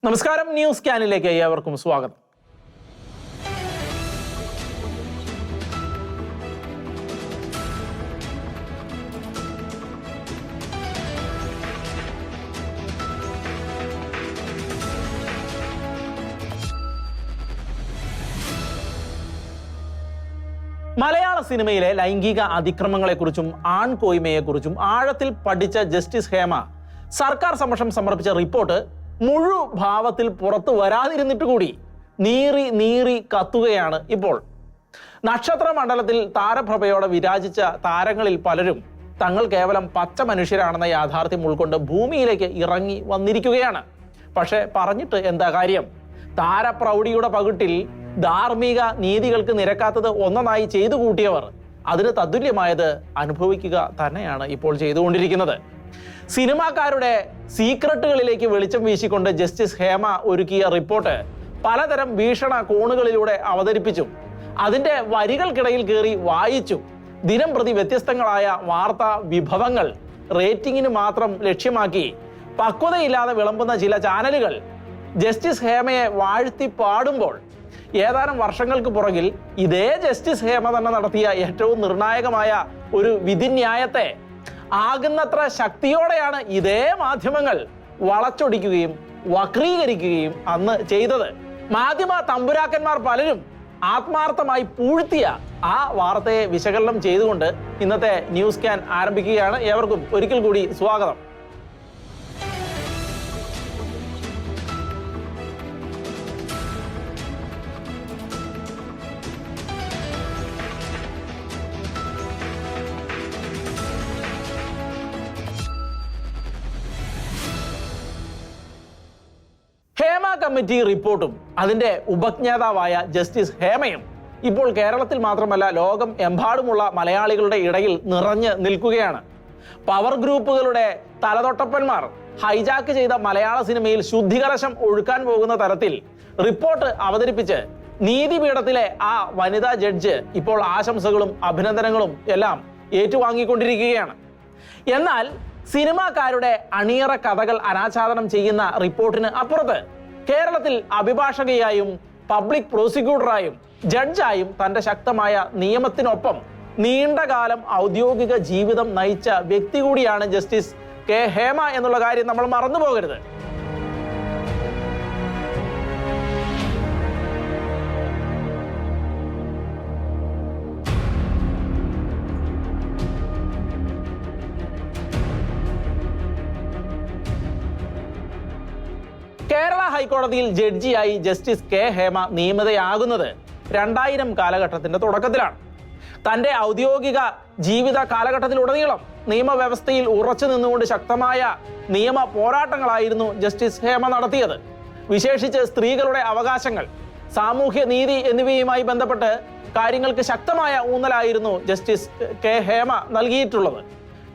നമസ്കാരം, ന്യൂസ് സ്കാനിലേക്ക് ഏവർക്കും സ്വാഗതം. മലയാള സിനിമയിലെ ലൈംഗിക അതിക്രമങ്ങളെക്കുറിച്ചും ആൺകോയ്മയെക്കുറിച്ചും ആഴത്തിൽ പഠിച്ച ജസ്റ്റിസ് ഹേമ സർക്കാർ സമക്ഷം സമർപ്പിച്ച റിപ്പോർട്ട് മുഴുഭാവത്തിൽ പുറത്തു വരാതിരുന്നിട്ട് കൂടി നീറി കത്തുകയാണ് ഇപ്പോൾ. നക്ഷത്ര മണ്ഡലത്തിൽ താരപ്രഭയോടെ വിരാജിച്ച താരങ്ങളിൽ പലരും തങ്ങൾ കേവലം പച്ച മനുഷ്യരാണെന്ന യാഥാർത്ഥ്യം ഉൾക്കൊണ്ട് ഭൂമിയിലേക്ക് ഇറങ്ങി വന്നിരിക്കുകയാണ്. പക്ഷെ പറഞ്ഞിട്ട് എന്താ കാര്യം? താരപ്രൗഢിയുടെ പകിട്ടിൽ ധാർമ്മിക നീതികൾക്ക് നിരക്കാത്തത് ഒന്നൊന്നായി ചെയ്തു കൂട്ടിയവർ അതിന് തത്തുല്യമായത് അനുഭവിക്കുക തന്നെയാണ് ഇപ്പോൾ ചെയ്തുകൊണ്ടിരിക്കുന്നത്. സിനിമാക്കാരുടെ സീക്രട്ടുകളിലേക്ക് വെളിച്ചം വീശിക്കൊണ്ട് ജസ്റ്റിസ് ഹേമ ഒരുക്കിയ റിപ്പോർട്ട് പലതരം ഭീഷണ കോണുകളിലൂടെ അവതരിപ്പിച്ചും അതിൻ്റെ വരികൾക്കിടയിൽ കയറി വായിച്ചും ദിനം പ്രതി വ്യത്യസ്തങ്ങളായ വാർത്താ വിഭവങ്ങൾ റേറ്റിംഗിന് മാത്രം ലക്ഷ്യമാക്കി പക്വതയില്ലാതെ വിളമ്പുന്ന ചില ചാനലുകൾ ജസ്റ്റിസ് ഹേമയെ വാഴ്ത്തി പാടുമ്പോൾ ഏതാനും വർഷങ്ങൾക്ക് പുറകിൽ ഇതേ ജസ്റ്റിസ് ഹേമ തന്നെ നടത്തിയ ഏറ്റവും നിർണായകമായ ഒരു വിധിന്യായത്തെ ആകുന്നത്ര ശക്തിയോടെയാണ് ഇതേ മാധ്യമങ്ങൾ വളച്ചൊടിക്കുകയും വക്രീകരിക്കുകയും അന്ന് ചെയ്തത്. മാധ്യമ തമ്പുരാക്കന്മാർ പലരും ആത്മാർത്ഥമായി പൂഴ്ത്തിയ ആ വാർത്തയെ വിശകലനം ചെയ്തുകൊണ്ട് ഇന്നത്തെ ന്യൂസ് സ്കാൻ ആരംഭിക്കുകയാണ്. ഏവർക്കും ഒരിക്കൽ കൂടി സ്വാഗതം. ഹേമ കമ്മിറ്റി റിപ്പോർട്ടും അതിൻ്റെ ഉപജ്ഞാതാവായ ജസ്റ്റിസ് ഹേമയും ഇപ്പോൾ കേരളത്തിൽ മാത്രമല്ല ലോകം എമ്പാടുമുള്ള മലയാളികളുടെ ഇടയിൽ നിറഞ്ഞു നിൽക്കുകയാണ്. പവർ ഗ്രൂപ്പുകളുടെ തലതൊട്ടപ്പന്മാർ ഹൈജാക്ക് ചെയ്ത മലയാള സിനിമയിൽ ശുദ്ധികലശം ഒഴുക്കാൻ പോകുന്ന തരത്തിൽ റിപ്പോർട്ട് അവതരിപ്പിച്ച് നീതിപീഠത്തിലെ ആ വനിതാ ജഡ്ജ് ഇപ്പോൾ ആശംസകളും അഭിനന്ദനങ്ങളും എല്ലാം ഏറ്റുവാങ്ങിക്കൊണ്ടിരിക്കുകയാണ്. എന്നാൽ സിനിമാക്കാരുടെ അണിയറ കഥകൾ അനാച്ഛാദനം ചെയ്യുന്ന റിപ്പോർട്ടിന് അപ്പുറത്ത് കേരളത്തിൽ അഭിഭാഷകയായും പബ്ലിക് പ്രോസിക്യൂട്ടറായും ജഡ്ജായും തന്റെ ശക്തമായ നിയമത്തിനൊപ്പം നീണ്ടകാലം ഔദ്യോഗിക ജീവിതം നയിച്ച വ്യക്തി കൂടിയാണ് ജസ്റ്റിസ് കെ ഹേമ എന്നുള്ള കാര്യം നമ്മൾ മറന്നു പോകരുത്. കേരള ഹൈക്കോടതിയിൽ ജഡ്ജിയായി ജസ്റ്റിസ് കെ ഹേമ നിയമിതയാകുന്നത് 2000 കാലഘട്ടത്തിന്റെ തുടക്കത്തിലാണ്. തന്റെ ഔദ്യോഗിക ജീവിത കാലഘട്ടത്തിലുടനീളം നിയമവ്യവസ്ഥയിൽ ഉറച്ചു നിന്നുകൊണ്ട് ശക്തമായ നിയമ പോരാട്ടങ്ങളായിരുന്നു ജസ്റ്റിസ് ഹേമ നടത്തിയത്. വിശേഷിച്ച് സ്ത്രീകളുടെ അവകാശങ്ങൾ, സാമൂഹ്യ നീതി എന്നിവയുമായി ബന്ധപ്പെട്ട് കാര്യങ്ങൾക്ക് ശക്തമായ ഊന്നലായിരുന്നു ജസ്റ്റിസ് കെ ഹേമ നൽകിയിട്ടുള്ളത്.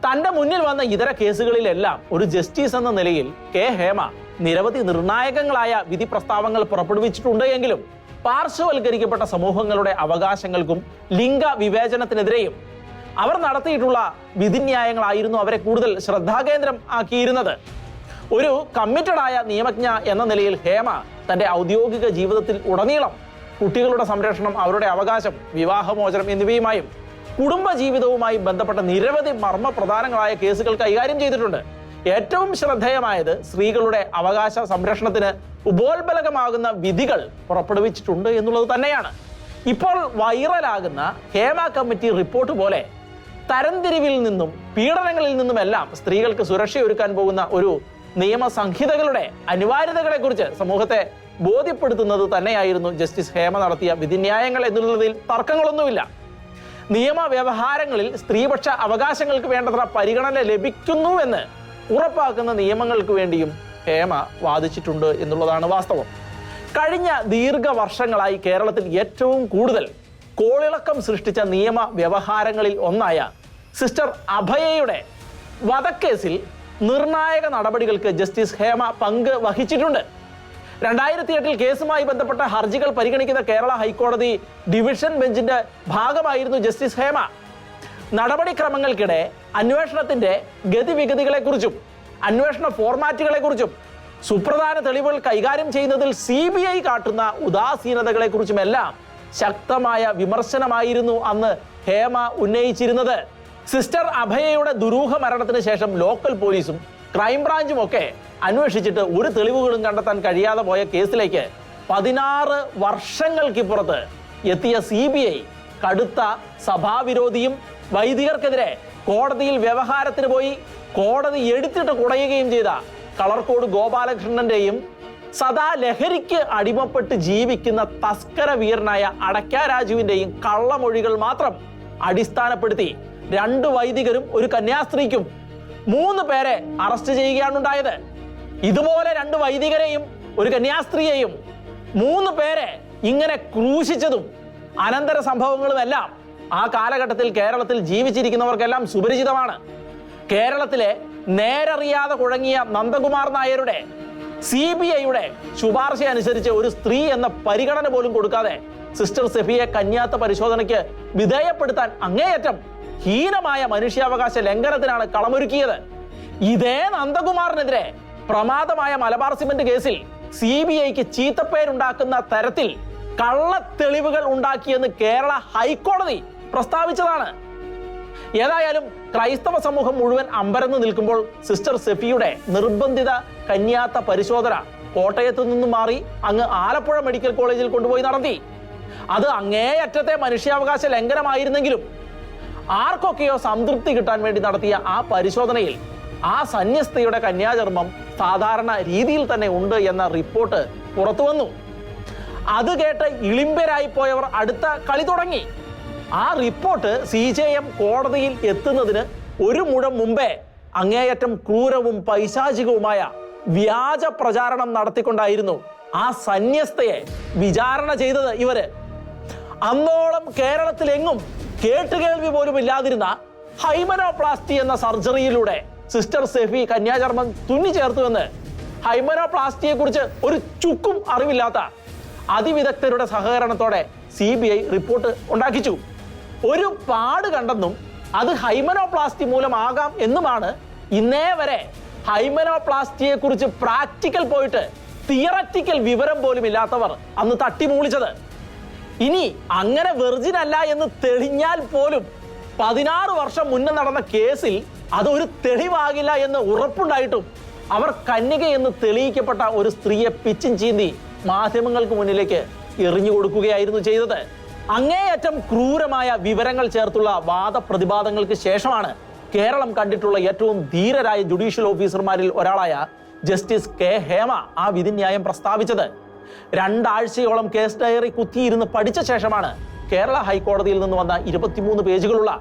തന്റെ മുന്നിൽ വന്ന ഇതര കേസുകളിലെല്ലാം ഒരു ജസ്റ്റിസ് എന്ന നിലയിൽ കെ ഹേമ നിരവധി നിർണായകങ്ങളായ വിധി പ്രസ്താവങ്ങൾ പുറപ്പെടുവിച്ചിട്ടുണ്ട് എങ്കിലും പാർശ്വവൽക്കരിക്കപ്പെട്ട സമൂഹങ്ങളുടെ അവകാശങ്ങൾക്കും ലിംഗ വിവേചനത്തിനെതിരെയും അവർ നടത്തിയിട്ടുള്ള വിധിന്യായങ്ങളായിരുന്നു അവരെ കൂടുതൽ ശ്രദ്ധാകേന്ദ്രം ആക്കിയിരുന്നത്. ഒരു കമ്മിറ്റഡായ നിയമജ്ഞ എന്ന നിലയിൽ ഹേമ തന്റെ ഔദ്യോഗിക ജീവിതത്തിൽ ഉടനീളം കുട്ടികളുടെ സംരക്ഷണം, അവരുടെ അവകാശം, വിവാഹമോചനം എന്നിവയുമായും കുടുംബ ജീവിതവുമായി ബന്ധപ്പെട്ട നിരവധി മർമ്മപ്രധാനങ്ങളായ കേസുകൾ കൈകാര്യം ചെയ്തിട്ടുണ്ട്. ഏറ്റവും ശ്രദ്ധേയമായത് സ്ത്രീകളുടെ അവകാശ സംരക്ഷണത്തിന് ഉപോത്ബലകമാകുന്ന വിധികൾ പുറപ്പെടുവിച്ചിട്ടുണ്ട് എന്നുള്ളത് തന്നെയാണ്. ഇപ്പോൾ വൈറലാകുന്ന ഹേമ കമ്മിറ്റി റിപ്പോർട്ട് പോലെ തരംതിരിവിൽ നിന്നും പീഡനങ്ങളിൽ നിന്നുമെല്ലാം സ്ത്രീകൾക്ക് സുരക്ഷയൊരുക്കാൻ പോകുന്ന ഒരു നിയമസംഹിതകളുടെ അനിവാര്യതകളെക്കുറിച്ച് സമൂഹത്തെ ബോധ്യപ്പെടുത്തുന്നത് തന്നെയായിരുന്നു ജസ്റ്റിസ് ഹേമ നടത്തിയ വിധിന്യായങ്ങൾ എന്നുള്ളതിൽ തർക്കങ്ങളൊന്നുമില്ല. നിയമവ്യവഹാരങ്ങളിൽ സ്ത്രീപക്ഷ അവകാശങ്ങൾക്ക് വേണ്ടത്ര പരിഗണന ലഭിക്കുന്നുവെന്ന് ഉറപ്പാക്കുന്ന നിയമങ്ങൾക്ക് വേണ്ടിയും ഹേമ വാദിച്ചിട്ടുണ്ട് എന്നുള്ളതാണ് വാസ്തവം. കഴിഞ്ഞ ദീർഘവർഷങ്ങളായി കേരളത്തിൽ ഏറ്റവും കൂടുതൽ കോളിളക്കം സൃഷ്ടിച്ച നിയമ വ്യവഹാരങ്ങളിൽ ഒന്നായ സിസ്റ്റർ അഭയയുടെ വധക്കേസിൽ നിർണായക നടപടികൾക്ക് ജസ്റ്റിസ് ഹേമ പങ്ക് വഹിച്ചിട്ടുണ്ട്. 2008 കേസുമായി ബന്ധപ്പെട്ട ഹർജികൾ പരിഗണിക്കുന്ന കേരള ഹൈക്കോടതി ഡിവിഷൻ ബെഞ്ചിന്റെ ഭാഗമായിരുന്നു ജസ്റ്റിസ് ഹേമ. നടപടിക്രമങ്ങൾക്കിടെ അന്വേഷണത്തിന്റെ ഗതിവിഗതികളെക്കുറിച്ചും അന്വേഷണ ഫോർമാറ്റുകളെക്കുറിച്ചും സുപ്രധാന തെളിവുകൾ കൈകാര്യം ചെയ്യുന്നതിൽ CBI കാട്ടുന്ന ഉദാസീനതകളെ കുറിച്ചുമെല്ലാം ശക്തമായ വിമർശനമായിരുന്നു അന്ന് ഹേമ ഉന്നയിച്ചിരുന്നത്. സിസ്റ്റർ അഭയയുടെ ദുരൂഹ മരണത്തിന് ശേഷം ലോക്കൽ പോലീസും ക്രൈംബ്രാഞ്ചും ഒക്കെ അന്വേഷിച്ചിട്ട് ഒരു തെളിവുകളും കണ്ടെത്താൻ കഴിയാതെ പോയ കേസിലേക്ക് 16 വർഷങ്ങൾക്കിപ്പുറത്ത് എത്തിയ CBI കടുത്ത സഭാവിരോധിയും വൈദികർക്കെതിരെ കോടതിയിൽ വ്യവഹാരത്തിന് പോയി കോടതി എടുത്തിട്ട് കുടയുകയും ചെയ്ത കളർക്കോട് ഗോപാലകൃഷ്ണന്റെയും സദാ ലഹരിക്ക് അടിമപ്പെട്ട് ജീവിക്കുന്ന തസ്കര വീരനായ അടയ്ക്ക രാജുവിന്റെയും കള്ളമൊഴികൾ മാത്രം അടിസ്ഥാനപ്പെടുത്തി 2 വൈദികരും ഒരു കന്യാസ്ത്രീക്കും 3 പേരെ അറസ്റ്റ് ചെയ്യുകയാണ് ഉണ്ടായത്. ഇതുപോലെ 2 വൈദികരെയും ഒരു കന്യാസ്ത്രീയെയും 3 പേരെ ഇങ്ങനെ ക്രൂശിച്ചതും അനന്തര സംഭവങ്ങളുമെല്ലാം ആ കാലഘട്ടത്തിൽ കേരളത്തിൽ ജീവിച്ചിരിക്കുന്നവർക്കെല്ലാം സുപരിചിതമാണ്. കേരളത്തിലെ നേരറിയാതെ കുഴങ്ങിയ നന്ദകുമാർ നായരുടെ CBIയുടെ ശുപാർശ അനുസരിച്ച് ഒരു സ്ത്രീ എന്ന പരിഗണന പോലും കൊടുക്കാതെ സിസ്റ്റർ സെഫിയെ കന്യാത്ത പരിശോധനയ്ക്ക് വിധേയപ്പെടുത്താൻ അങ്ങേയറ്റം ഹീനമായ മനുഷ്യാവകാശ ലംഘനത്തിനാണ് കളമൊരുക്കിയത്. ഇതേ നന്ദകുമാറിനെതിരെ പ്രമാദമായ മലബാർ സിമന്റ് കേസിൽ CBIക്ക് ചീത്തപ്പേരുണ്ടാക്കുന്ന തരത്തിൽ കള്ളത്തെളിവുകൾ ഉണ്ടാക്കിയെന്ന് കേരള ഹൈക്കോടതി പ്രസ്താവിച്ചതാണ്. ഏതായാലും ക്രൈസ്തവ സമൂഹം മുഴുവൻ അമ്പരന്ന് നിൽക്കുമ്പോൾ സിസ്റ്റർ സെഫിയുടെ നിർബന്ധിത കന്യാത്ത പരിശോധന കോട്ടയത്ത് നിന്നും മാറി അങ്ങ് ആലപ്പുഴ മെഡിക്കൽ കോളേജിൽ കൊണ്ടുപോയി നടത്തി. അത് അങ്ങേയറ്റത്തെ മനുഷ്യാവകാശ ലംഘനമായിരുന്നെങ്കിലും ആർക്കൊക്കെയോ സംതൃപ്തി കിട്ടാൻ വേണ്ടി നടത്തിയ ആ പരിശോധനയിൽ ആ സന്യസ്തയുടെ കന്യാചർമ്മം സാധാരണ രീതിയിൽ തന്നെ ഉണ്ട് എന്ന റിപ്പോർട്ട് പുറത്തു വന്നു. അത് കേട്ട് ഇളിമ്പരായി പോയവർ അടുത്ത കളി തുടങ്ങി. ആ റിപ്പോർട്ട് CJM കോടതിയിൽ എത്തുന്നതിന് ഒരു മുഴം മുമ്പേ അങ്ങേയറ്റം ക്രൂരവും പൈശാചികവുമായ വ്യാജ പ്രചാരണം നടത്തിക്കൊണ്ടായിരുന്നു ആ സന്യസ്തയെ വിചാരണ ചെയ്തത് ഇവര്. അന്നോളം കേരളത്തിലെങ്ങും കേട്ടുകേൾവി പോലും ഇല്ലാതിരുന്ന ഹൈമനോപ്ലാസ്റ്റി എന്ന സർജറിയിലൂടെ സിസ്റ്റർ സെഫി കന്യാചർമ്മം തുന്നി ചേർത്തുവെന്ന് ഹൈമനോപ്ലാസ്റ്റിയെ കുറിച്ച് ഒരു ചുക്കും അറിവില്ലാത്ത അതിവിദഗ്ധരുടെ സഹകരണത്തോടെ CBI റിപ്പോർട്ട് ഉണ്ടാക്കിച്ചു. ഒരു പാട് കണ്ടെന്നും അത് ഹൈമനോപ്ലാസ്റ്റി മൂലമാകാം എന്നുമാണ് ഇന്നേ വരെ ഹൈമനോപ്ലാസ്റ്റിയെ കുറിച്ച് പ്രാക്ടിക്കൽ പോയിട്ട് തിയററ്റിക്കൽ വിവരം പോലും ഇല്ലാത്തവർ അന്ന് തട്ടിമൂളിച്ചത്. ഇനി അങ്ങനെ വെർജിൻ അല്ല എന്ന് തെളിഞ്ഞാൽ പോലും 16 വർഷം മുന്നേ നടന്ന കേസിൽ അതൊരു തെളിവാകില്ല എന്ന് ഉറപ്പുണ്ടായിട്ടും അവർ കന്യകയെന്ന് തെളിയിക്കപ്പെട്ട ഒരു സ്ത്രീയെ പിച്ചും ചീന്തി മാധ്യമങ്ങൾക്ക് മുന്നിലേക്ക് എറിഞ്ഞു കൊടുക്കുകയായിരുന്നു ചെയ്തത്. അങ്ങേയറ്റം ക്രൂരമായ വിവരങ്ങൾ ചേർത്തുള്ള വാദപ്രതിവാദങ്ങൾക്ക് ശേഷമാണ് കേരളം കണ്ടിട്ടുള്ള ഏറ്റവും ധീരരായ ജുഡീഷ്യൽ ഓഫീസർമാരിൽ ഒരാളായ ജസ്റ്റിസ് K. ഹേമ ആ വിധിന്യായം പ്രസ്താവിച്ചത്. 2 ആഴ്ചയോളം കേസ് ഡയറി കുത്തിയിരുന്ന് പഠിച്ച ശേഷമാണ് കേരള ഹൈക്കോടതിയിൽ നിന്ന് വന്ന 23 പേജുകളുള്ള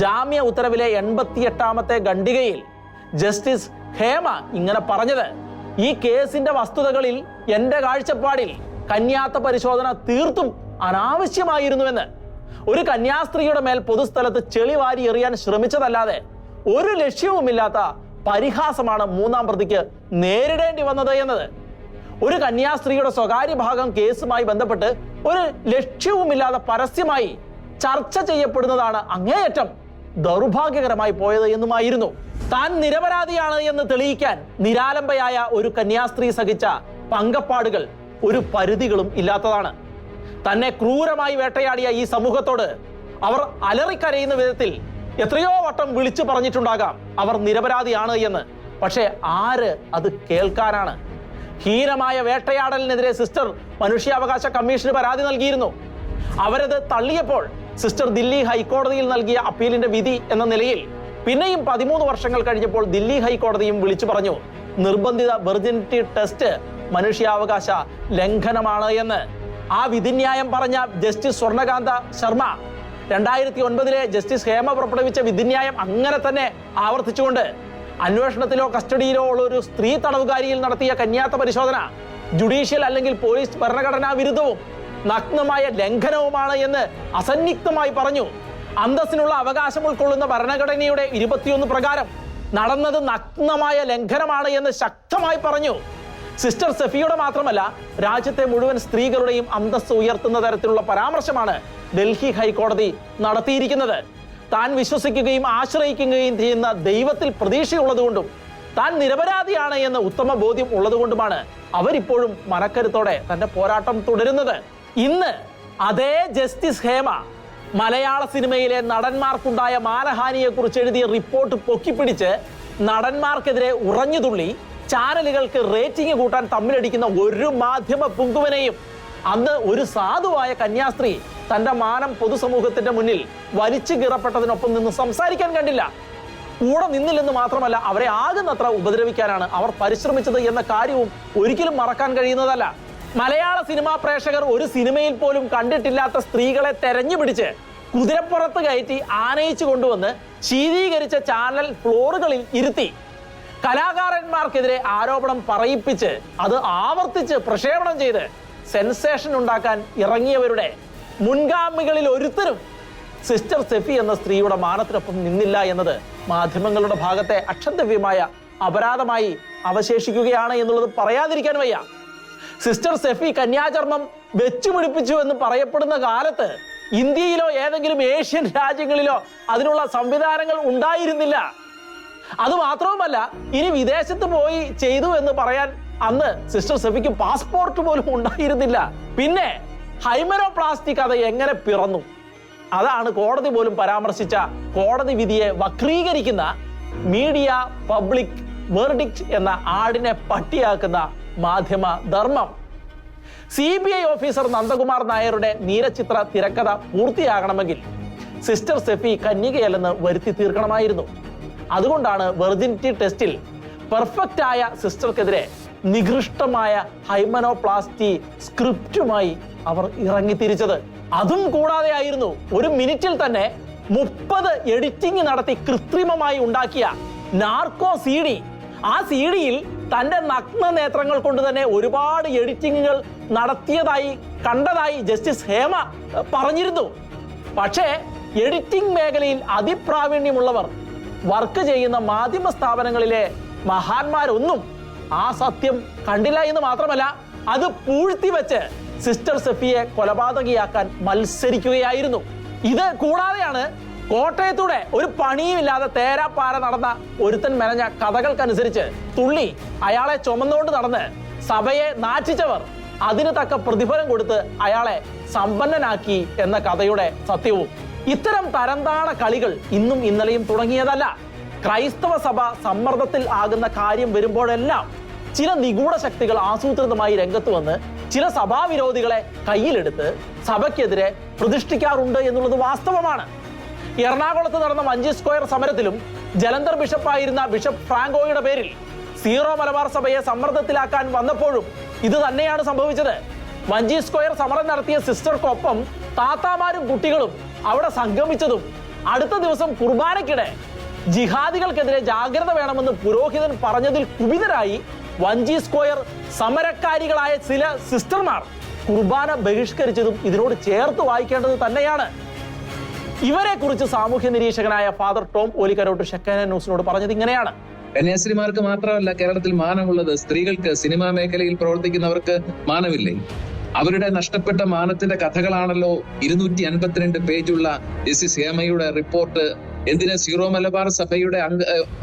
ജാമ്യ ഉത്തരവിലെ 88ാമത്തെ ഖണ്ഡികയിൽ ജസ്റ്റിസ് ഹേമ ഇങ്ങനെ പറഞ്ഞത്: ഈ കേസിന്റെ വസ്തുതകളിൽ എന്റെ കാഴ്ചപ്പാടിൽ കന്യാത്ത പരിശോധന തീർത്തും അനാവശ്യമായിരുന്നുവെന്ന്. ഒരു കന്യാസ്ത്രീയുടെ മേൽ പൊതുസ്ഥലത്ത് ചെളി വാരി എറിയാൻ ശ്രമിച്ചതല്ലാതെ ഒരു ലക്ഷ്യവുമില്ലാത്ത പരിഹാസമാണ് 3ാം പ്രതിക്ക് നേരിടേണ്ടി വന്നത് എന്നത്. ഒരു കന്യാസ്ത്രീയുടെ സ്വകാര്യ ഭാഗം കേസുമായി ബന്ധപ്പെട്ട് ഒരു ലക്ഷ്യവുമില്ലാതെ പരസ്യമായി ചർച്ച ചെയ്യപ്പെടുന്നതാണ് അങ്ങേയറ്റം ദൗർഭാഗ്യകരമായി പോയത് എന്നുമായിരുന്നു. താൻ നിരപരാധിയാണ് എന്ന് തെളിയിക്കാൻ നിരാലംബയായ ഒരു കന്യാസ്ത്രീ സഹിച്ച പങ്കപ്പാടുകൾ ഒരു പരിധികളും ഇല്ലാത്തതാണ്. തന്നെ ക്രൂരമായി വേട്ടയാടിയ ഈ സമൂഹത്തോട് അവർ അലറിക്കരയുന്ന വിധത്തിൽ എത്രയോ വട്ടം വിളിച്ചു പറഞ്ഞിട്ടുണ്ടാകാം അവർ നിരപരാധിയാണ് എന്ന്. പക്ഷേ ആര് അത് കേൾക്കാനാണ്? ഹീനമായ വേട്ടയാടലിനെതിരെ സിസ്റ്റർ മനുഷ്യാവകാശ കമ്മീഷന് പരാതി നൽകിയിരുന്നു. അവരത് തള്ളിയപ്പോൾ സിസ്റ്റർ ദില്ലി ഹൈക്കോടതിയിൽ നൽകിയ അപ്പീലിന്റെ വിധി എന്ന നിലയിൽ പിന്നെയും 13 വർഷങ്ങൾ കഴിഞ്ഞപ്പോൾ ദില്ലി ഹൈക്കോടതിയും വിളിച്ചു പറഞ്ഞു നിർബന്ധിത വെർജിനിറ്റി ടെസ്റ്റ് മനുഷ്യാവകാശ ലംഘനമാണ് എന്ന്. ആ വിധിന്യായം പറഞ്ഞ ജസ്റ്റിസ് സ്വർണകാന്ത ശർമ്മ 2009 ജസ്റ്റിസ് ഹേമ പുറപ്പെടുവിച്ച വിധിന്യായം അങ്ങനെ തന്നെ ആവർത്തിച്ചുകൊണ്ട് അന്വേഷണത്തിലോ കസ്റ്റഡിയിലോ ഉള്ള ഒരു സ്ത്രീ തടവുകാരിയിൽ നടത്തിയ കന്യാത്ത പരിശോധന ജുഡീഷ്യൽ അല്ലെങ്കിൽ പോലീസ് ഭരണഘടനാ വിരുദ്ധവും നഗ്നമായ ലംഘനവുമാണ് എന്ന് അസന്നിഗ്ധമായി പറഞ്ഞു. അന്തസ്സിനുള്ള അവകാശം ഉൾക്കൊള്ളുന്ന ഭരണഘടനയുടെ 21 പ്രകാരം നടന്നത് നഗ്നമായ ലംഘനമാണ് എന്ന് ശക്തമായി പറഞ്ഞു. സിസ്റ്റർ സെഫിയുടെ മാത്രമല്ല രാജ്യത്തെ മുഴുവൻ സ്ത്രീകളുടെയും അന്തസ്സ് ഉയർത്തുന്ന തരത്തിലുള്ള പരാമർശമാണ് ഡൽഹി ഹൈക്കോടതി നടത്തിയിരിക്കുന്നത്. താൻ വിശ്വസിക്കുകയും ആശ്രയിക്കുകയും ചെയ്യുന്ന ദൈവത്തിൽ പ്രതീക്ഷയുള്ളതുകൊണ്ടും താൻ നിരപരാധിയാണ് എന്ന് ഉത്തമ ബോധ്യം ഉള്ളതുകൊണ്ടുമാണ് അവരിപ്പോഴും മനക്കരുത്തോടെ തന്റെ പോരാട്ടം തുടരുന്നത്. ഇന്ന് അതേ ജസ്റ്റിസ് ഹേമ മലയാള സിനിമയിലെ നടന്മാർക്കുണ്ടായ മാനഹാനിയെ കുറിച്ച് എഴുതിയ റിപ്പോർട്ട് പൊക്കിപ്പിടിച്ച് നടന്മാർക്കെതിരെ ഉറഞ്ഞുതുള്ളി ചാനലുകൾക്ക് റേറ്റിംഗ് കൂട്ടാൻ തമ്മിലടിക്കുന്ന ഒരു മാധ്യമ പുങ്കുവനെയും അന്ന് ഒരു സാധുവായ കന്യാസ്ത്രീ തന്റെ മാനം പൊതുസമൂഹത്തിന്റെ മുന്നിൽ വലിച്ചു കീറപ്പെട്ടതിനൊപ്പം നിന്ന് സംസാരിക്കാൻ കണ്ടില്ല. കൂടെ നിന്നില്ലെന്ന് മാത്രമല്ല, അവരെ ആകുന്നത്ര ഉപദ്രവിക്കാനാണ് അവർ പരിശ്രമിച്ചത് എന്ന കാര്യവും ഒരിക്കലും മറക്കാൻ കഴിയുന്നതല്ല. മലയാള സിനിമാ പ്രേക്ഷകർ ഒരു സിനിമയിൽ പോലും കണ്ടിട്ടില്ലാത്ത സ്ത്രീകളെ തെരഞ്ഞുപിടിച്ച് കുതിരപ്പുറത്ത് കയറ്റി ആനയിച്ചു കൊണ്ടുവന്ന് ശീതീകരിച്ച ചാനൽ ഫ്ലോറുകളിൽ ഇരുത്തി കലാകാരന്മാർക്കെതിരെ ആരോപണം പറയിപ്പിച്ച് അത് ആവർത്തിച്ച് പ്രക്ഷേപണം ചെയ്ത് സെൻസേഷൻ ഉണ്ടാക്കാൻ ഇറങ്ങിയവരുടെ മുൻഗാമികളിൽ ഒരുത്തരും സിസ്റ്റർ സെഫി എന്ന സ്ത്രീയുടെ മാനത്തിനൊപ്പം നിന്നില്ല എന്നത് മാധ്യമങ്ങളുടെ ഭാഗത്തെ അക്ഷന്തവ്യമായ അപരാധമായി അവശേഷിക്കുകയാണ് എന്നുള്ളത് പറയാതിരിക്കാൻ വയ്യ. സിസ്റ്റർ സെഫി കന്യാചർമ്മം വെച്ചുപിടിപ്പിച്ചു എന്ന് പറയപ്പെടുന്ന കാലത്ത് ഇന്ത്യയിലോ ഏതെങ്കിലും ഏഷ്യൻ രാജ്യങ്ങളിലോ അതിനുള്ള സംവിധാനങ്ങൾ ഉണ്ടായിരുന്നില്ല. അതുമാത്രവുമല്ല, ഇനി വിദേശത്ത് പോയി ചെയ്തു എന്ന് പറയാൻ അന്ന് സിസ്റ്റർ സെഫിക്ക് പാസ്പോർട്ട് പോലും ഉണ്ടായിരുന്നില്ല. പിന്നെ ഹൈമനോപ്ലാസ്റ്റി കഥ എങ്ങനെ പിറന്നു? അതാണ് കോടതി പോലും പരാമർശിച്ച കോടതി വിധിയെ വക്രീകരിക്കുന്ന മീഡിയ പബ്ലിക് വെർഡിക്റ്റ് എന്ന ആടിനെ പട്ടിയാക്കുന്ന മാധ്യമ ധർമ്മം. CBI ഓഫീസർ നന്ദകുമാർ നായരുടെ നീരചിത്ര തിരക്കഥ പൂർത്തിയാകണമെങ്കിൽ സിസ്റ്റർ സെഫി കന്യകയല്ലെന്ന് വരുത്തി തീർക്കണമായിരുന്നു. അതുകൊണ്ടാണ് വെർജിനിറ്റി ടെസ്റ്റിൽ പെർഫെക്റ്റ് ആയ സിസ്റ്റർക്കെതിരെ നികൃഷ്ടമായ ഹൈമനോപ്ലാസ്റ്റി സ്ക്രിപ്റ്റുമായി അവർ ഇറങ്ങിത്തിരിച്ചത്. അതും കൂടാതെ ആയിരുന്നു ഒരു മിനിറ്റിൽ തന്നെ 30 എഡിറ്റിംഗ് നടത്തി കൃത്രിമമായി ഉണ്ടാക്കിയ നാർക്കോ CD. ആ CD-യിൽ തന്റെ നഗ്ന നേത്രങ്ങൾ കൊണ്ട് തന്നെ ഒരുപാട് എഡിറ്റിങ്ങുകൾ നടത്തിയതായി കണ്ടതായി ജസ്റ്റിസ് ഹേമ പറഞ്ഞിരുന്നു. പക്ഷേ എഡിറ്റിംഗ് മേഖലയിൽ അതിപ്രാവീണ്യമുള്ളവർ വർക്ക് ചെയ്യുന്ന മാധ്യമ സ്ഥാപനങ്ങളിലെ മഹാന്മാരൊന്നും ആ സത്യം കണ്ടില്ല എന്ന് മാത്രമല്ല, അത് പൂഴ്ത്തിവെച്ച് സിസ്റ്റർ സെഫിയെ കൊലപാതകിയാക്കാൻ മത്സരിക്കുകയായിരുന്നു. ഇത് കൂടാതെയാണ് കോട്ടയത്തൂടെ ഒരു പണിയുമില്ലാതെ തേരാപ്പാര നടന്ന ഒരുത്തൻ മെനഞ്ഞ കഥകൾക്കനുസരിച്ച് തുള്ളി അയാളെ ചുമന്നുകൊണ്ട് നടന്ന് സഭയെ നാറ്റിച്ചവർ അതിന് തക്ക പ്രതിഫലം കൊടുത്ത് അയാളെ സമ്പന്നനാക്കി എന്ന കഥയുടെ സത്യവും. ഇത്തരം തരംതാണ കളികൾ ഇന്നും ഇന്നലെയും തുടങ്ങിയതല്ല. ക്രൈസ്തവ സഭ സമ്മർദ്ദത്തിൽ ആകുന്ന കാര്യം വരുമ്പോഴെല്ലാം ചില നിഗൂഢ ശക്തികൾ ആസൂത്രിതമായി രംഗത്ത് വന്ന് ചില സഭാവിരോധികളെ കയ്യിലെടുത്ത് സഭയ്ക്കെതിരെ പ്രതിഷ്ഠിക്കാറുണ്ട് എന്നുള്ളത് വാസ്തവമാണ്. എറണാകുളത്ത് നടന്ന വഞ്ചി സ്ക്വയർ സമരത്തിലും ജലന്ധർ ബിഷപ്പായിരുന്ന ബിഷപ്പ് ഫ്രാങ്കോയുടെ പേരിൽ സീറോ മലബാർ സഭയെ സമ്മർദ്ദത്തിലാക്കാൻ വന്നപ്പോഴും ഇത് തന്നെയാണ് സംഭവിച്ചത്. വഞ്ചി സ്ക്വയർ സമരം നടത്തിയ സിസ്റ്റർക്കൊപ്പം താത്താമാരും കുട്ടികളും അവിടെ സംഗമിച്ചതും അടുത്ത ദിവസം കുർബാനയ്ക്കിടെ ജിഹാദികൾക്കെതിരെ ജാഗ്രത വേണമെന്ന് പുരോഹിതൻ പറഞ്ഞതിൽ കുപിതരായി വഞ്ചി സ്ക്വയർ സമരക്കാരികളായ ചില സിസ്റ്റർമാർ കുർബാന ബഹിഷ്കരിച്ചതും ഇതിനോട് ചേർത്ത് വായിക്കേണ്ടത് തന്നെയാണ്. ഇവരെ കുറിച്ച് സാമൂഹ്യ നിരീക്ഷകനായ ഫാദർ ടോം ഓലിക്കരോട്ട് ഷെക്കാന ന്യൂസിനോട് പറഞ്ഞത് ഇങ്ങനെയാണ്: കന്യാസ്ത്രീമാർക്ക് മാത്രമല്ല കേരളത്തിൽ മാനമുള്ളത്, സ്ത്രീകൾക്ക്, സിനിമാ മേഖലയിൽ പ്രവർത്തിക്കുന്നവർക്ക് മാനമില്ലേ? അവരുടെ നഷ്ടപ്പെട്ട മാനത്തിന്റെ കഥകളാണല്ലോ 252 പേജുള്ള ജസ്റ്റിസ് ഹേമയുടെ റിപ്പോർട്ട്. എന്തിന് സീറോ മലബാർ സഭയുടെ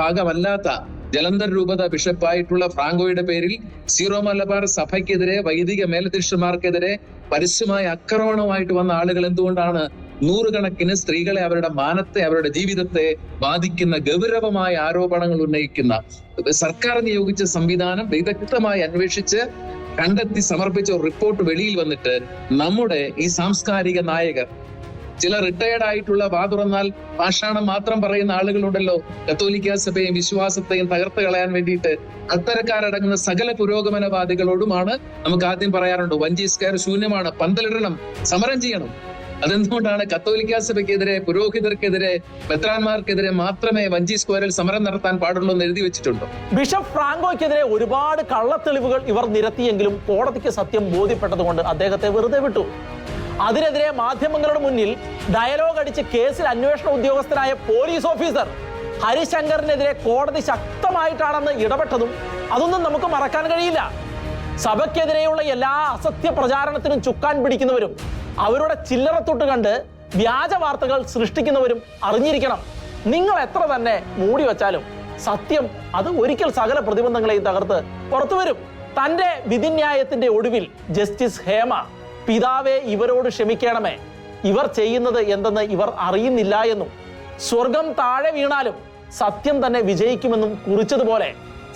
ഭാഗമല്ലാത്ത ജലന്ധർ രൂപത ബിഷപ്പായിട്ടുള്ള ഫ്രാങ്കോയുടെ പേരിൽ സീറോ മലബാർ സഭയ്ക്കെതിരെ, വൈദിക മേലധ്യക്ഷന്മാർക്കെതിരെ പരസ്യമായ ആക്രമണമായിട്ട് വന്ന ആളുകൾ എന്തുകൊണ്ടാണ് നൂറുകണക്കിന് സ്ത്രീകളെ, അവരുടെ മാനത്തെ, അവരുടെ ജീവിതത്തെ ബാധിക്കുന്ന ഗൗരവമായ ആരോപണങ്ങൾ ഉന്നയിക്കുന്ന സർക്കാർ നിയോഗിച്ച സംവിധാനം വിദഗ്ധമായി അന്വേഷിച്ച് കണ്ടെത്തി സമർപ്പിച്ച ഒരു റിപ്പോർട്ട് വെളിയിൽ വന്നിട്ട് നമ്മുടെ ഈ സാംസ്കാരിക നായകർ, ചില റിട്ടയർഡ് ആയിട്ടുള്ള തുറന്നാൽ പാഷാണം മാത്രം പറയുന്ന ആളുകളുണ്ടല്ലോ, കത്തോലിക്ക സഭയെയും വിശ്വാസത്തെയും തകർത്ത് കളയാൻ വേണ്ടിയിട്ട് അത്തരക്കാരടങ്ങുന്ന സകല പുരോഗമനവാദികളോടുമാണ് നമുക്ക് ആദ്യം പറയാറുണ്ട്, വഞ്ചി സ്ക്വയർ ശൂന്യമാണ്, പന്തലിടണം, സമരം ചെയ്യണം. അതെന്തുകൊണ്ടാണ് കത്തോലിക്ക സഭയ്ക്കെതിരെ, പുരോഹിതർക്കെതിരെ, മെത്രാന്മാർക്കെതിരെ മാത്രമേ വഞ്ചി സ്ക്വയറിൽ സമരം നടത്താൻ പാടുള്ളൂ എന്ന് എഴുതി വെച്ചിട്ടുണ്ടോ? ബിഷപ്പ് ഫ്രാങ്കോയ്ക്കെതിരെ ഒരുപാട് കള്ളത്തെളിവുകൾ ഇവർ നിരത്തിയെങ്കിലും കോടതിക്ക് സത്യം ബോധ്യപ്പെട്ടതുകൊണ്ട് അദ്ദേഹത്തെ വെറുതെ വിട്ടു. അതിനെതിരെ മാധ്യമങ്ങളുടെ മുന്നിൽ ഡയലോഗ് അടിച്ച് കേസിൽ അന്വേഷണ ഉദ്യോഗസ്ഥനായ പോലീസ് ഓഫീസർ ഹരിശങ്കറിനെതിരെ കോടതി ശക്തമായിട്ടാണെന്ന് ഇടപെട്ടതും അതൊന്നും നമുക്ക് മറക്കാൻ കഴിയില്ല. സഭയ്ക്കെതിരെയുള്ള എല്ലാ അസത്യ പ്രചാരണത്തിനും ചുക്കാൻ പിടിക്കുന്നവരും അവരുടെ ചില്ലറത്തൊട്ട് കണ്ട് വ്യാജ വാർത്തകൾ സൃഷ്ടിക്കുന്നവരും അറിഞ്ഞിരിക്കണം, നിങ്ങൾ എത്ര തന്നെ മൂടി വച്ചാലും സത്യം അത് ഒരിക്കൽ സകല പ്രതിബന്ധങ്ങളെയും തകർത്ത് പുറത്തു വരും. തന്റെ വിധിന്യായത്തിന്റെ ഒടുവിൽ ജസ്റ്റിസ് ഹേമ, പിതാവേ ഇവരോട് ക്ഷമിക്കണമേ, ഇവർ ചെയ്യുന്നത് എന്തെന്ന് ഇവർ അറിയുന്നില്ല എന്നും സ്വർഗം താഴെ വീണാലും സത്യം തന്നെ വിജയിക്കുമെന്നും കുറിച്ചതുപോലെ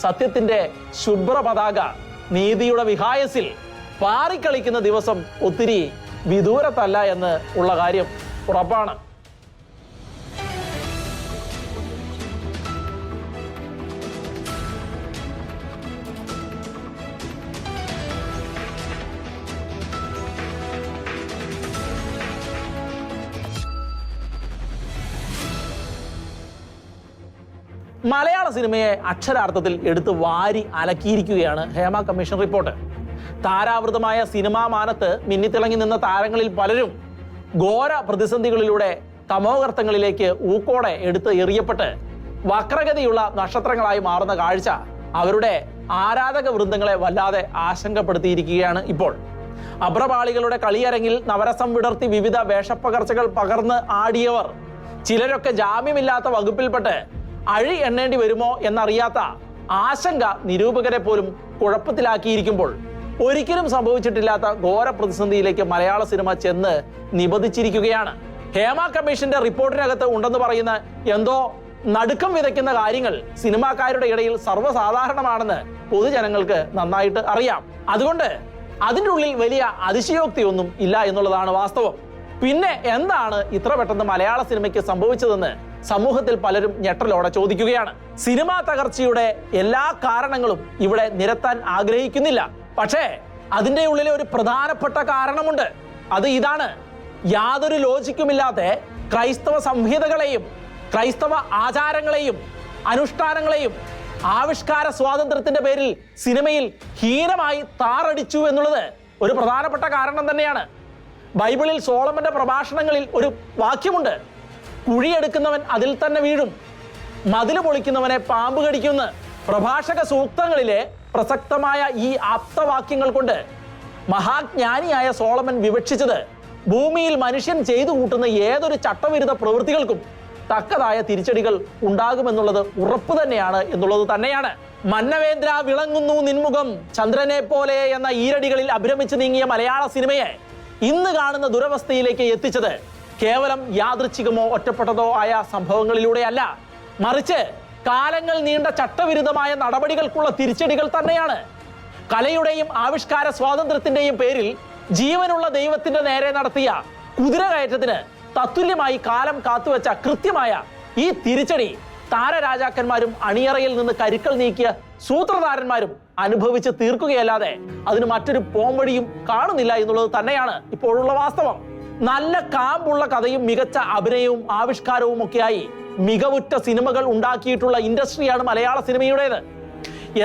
സത്യത്തിന്റെ ശുഭ്ര പതാക നീതിയുടെ വിഹായസിൽ പാറിക്കളിക്കുന്ന ദിവസം ഒത്തിരി വിദൂരത്തല്ല എന്ന് ഉള്ള കാര്യം ഉറപ്പാണ്. മലയാള സിനിമയെ അക്ഷരാർത്ഥത്തിൽ എടുത്ത് വാരി അലക്കിയിരിക്കുകയാണ് ഹേമ കമ്മീഷൻ റിപ്പോർട്ട്. താരാവൃതമായ സിനിമാ മാനത്ത് മിന്നിത്തിളങ്ങി നിന്ന താരങ്ങളിൽ പലരും ഘോര പ്രതിസന്ധികളിലൂടെ തമോഗർത്തങ്ങളിലേക്ക് ഊക്കോടെ എടുത്ത് എറിയപ്പെട്ട് വക്രഗതിയുള്ള നക്ഷത്രങ്ങളായി മാറുന്ന കാഴ്ച അവരുടെ ആരാധക വൃന്ദങ്ങളെ വല്ലാതെ ആശങ്കപ്പെടുത്തിയിരിക്കുകയാണ് ഇപ്പോൾ. അഭ്രപാളികളുടെ കളിയരങ്ങിൽ നവരസം വിടർത്തി വിവിധ വേഷപ്പകർച്ചകൾ പകർന്ന് ആടിയവർ ചിലരൊക്കെ ജാമ്യമില്ലാത്ത വകുപ്പിൽപ്പെട്ട് അഴി എണ്ണേണ്ടി വരുമോ എന്നറിയാത്ത ആശങ്ക നിരൂപകരെ പോലും കുഴപ്പത്തിലാക്കിയിരിക്കുമ്പോൾ ഒരിക്കലും സംഭവിച്ചിട്ടില്ലാത്ത ഘോര പ്രതിസന്ധിയിലേക്ക് മലയാള സിനിമ ചെന്ന് നിബന്ധിച്ചിരിക്കുകയാണ്. ഹേമ കമ്മീഷന്റെ റിപ്പോർട്ടിനകത്ത് ഉണ്ടെന്ന് പറയുന്ന എന്തോ നടുക്കം വിതയ്ക്കുന്ന കാര്യങ്ങൾ സിനിമാക്കാരുടെ ഇടയിൽ സർവ്വസാധാരണമാണെന്ന് പൊതുജനങ്ങൾക്ക് നന്നായിട്ട് അറിയാം. അതുകൊണ്ട് അതിൻ്റെ ഉള്ളിൽ വലിയ അതിശയോക്തിയൊന്നും ഇല്ല എന്നുള്ളതാണ് വാസ്തവം. പിന്നെ എന്താണ് ഇത്ര പെട്ടെന്ന് മലയാള സിനിമയ്ക്ക് സംഭവിച്ചതെന്ന് സമൂഹത്തിൽ പലരും ഞെട്ടലോടെ ചോദിക്കുകയാണ്. സിനിമാ തകർച്ചയുടെ എല്ലാ കാരണങ്ങളും ഇവിടെ നിരത്താൻ ആഗ്രഹിക്കുന്നില്ല. പക്ഷേ അതിൻ്റെ ഉള്ളിലെ ഒരു പ്രധാനപ്പെട്ട കാരണമുണ്ട്. അത് ഇതാണ്: യാതൊരു ലോജിക്കുമില്ലാത്ത ക്രൈസ്തവ സംഹിതകളെയും ക്രൈസ്തവ ആചാരങ്ങളെയും അനുഷ്ഠാനങ്ങളെയും ആവിഷ്കാര സ്വാതന്ത്ര്യത്തിന്റെ പേരിൽ സിനിമയിൽ ഹീനമായി താറടിച്ചു എന്നുള്ളത് ഒരു പ്രധാനപ്പെട്ട കാരണം തന്നെയാണ്. ബൈബിളിൽ സോളമന്റെ പ്രഭാഷണങ്ങളിൽ ഒരു വാക്യമുണ്ട്: കുഴിയെടുക്കുന്നവൻ അതിൽ തന്നെ വീഴും, മതില് പൊളിക്കുന്നവനെ പാമ്പ് കടിക്കുന്ന. പ്രഭാഷക സൂക്തങ്ങളിലെ പ്രസക്തമായ ഈ ആപ്തവാക്യങ്ങൾ കൊണ്ട് മഹാജ്ഞാനിയായ സോളമൻ വിവക്ഷിച്ചത് ഭൂമിയിൽ മനുഷ്യൻ ചെയ്തു കൂട്ടുന്ന ഏതൊരു ചട്ടവിരുദ്ധ പ്രവൃത്തികൾക്കും തക്കതായ തിരിച്ചടികൾ ഉണ്ടാകുമെന്നുള്ളത് ഉറപ്പ് തന്നെയാണ് എന്നുള്ളത് തന്നെയാണ്. മന്നവേന്ദ്ര വിളങ്ങുന്നു നിൻമുഖം ചന്ദ്രനെ പോലെ എന്ന ഈരടികളിൽ അഭിരമിച്ച് നീങ്ങിയ മലയാള സിനിമയെ ഇന്ന് കാണുന്ന ദുരവസ്ഥയിലേക്ക് എത്തിച്ചത് കേവലം യാദൃച്ഛികമോ ഒറ്റപ്പെട്ടതോ ആയ സംഭവങ്ങളിലൂടെയല്ല, മറിച്ച് കാലങ്ങൾ നീണ്ട ചട്ടവിരുദ്ധമായ നടപടികൾക്കുള്ള തിരിച്ചടികൾ തന്നെയാണ്. കലയുടെയും ആവിഷ്കാര സ്വാതന്ത്ര്യത്തിന്റെയും പേരിൽ ജീവനുള്ള ദൈവത്തിന്റെ നേരെ നടത്തിയ കുതിരകയറ്റത്തിന് തത്തുല്യമായി കാലം കാത്തുവെച്ച കൃത്യമായ ഈ തിരിച്ചടി താരരാജാക്കന്മാരും അണിയറയിൽ നിന്ന് കരുക്കൾ നീക്കിയ സൂത്രധാരന്മാരും അനുഭവിച്ച് തീർക്കുകയല്ലാതെ അതിന് മറ്റൊരു പോംവഴിയും കാണുന്നില്ല എന്നുള്ളത് തന്നെയാണ് ഇപ്പോഴുള്ള വാസ്തവം. നല്ല കാമ്പുള്ള കഥയും മികച്ച അഭിനയവും ആവിഷ്കാരവും ഒക്കെയായി മികവുറ്റ സിനിമകൾ ഉണ്ടാക്കിയിട്ടുള്ള ഇൻഡസ്ട്രിയാണ് മലയാള സിനിമയുടേത്.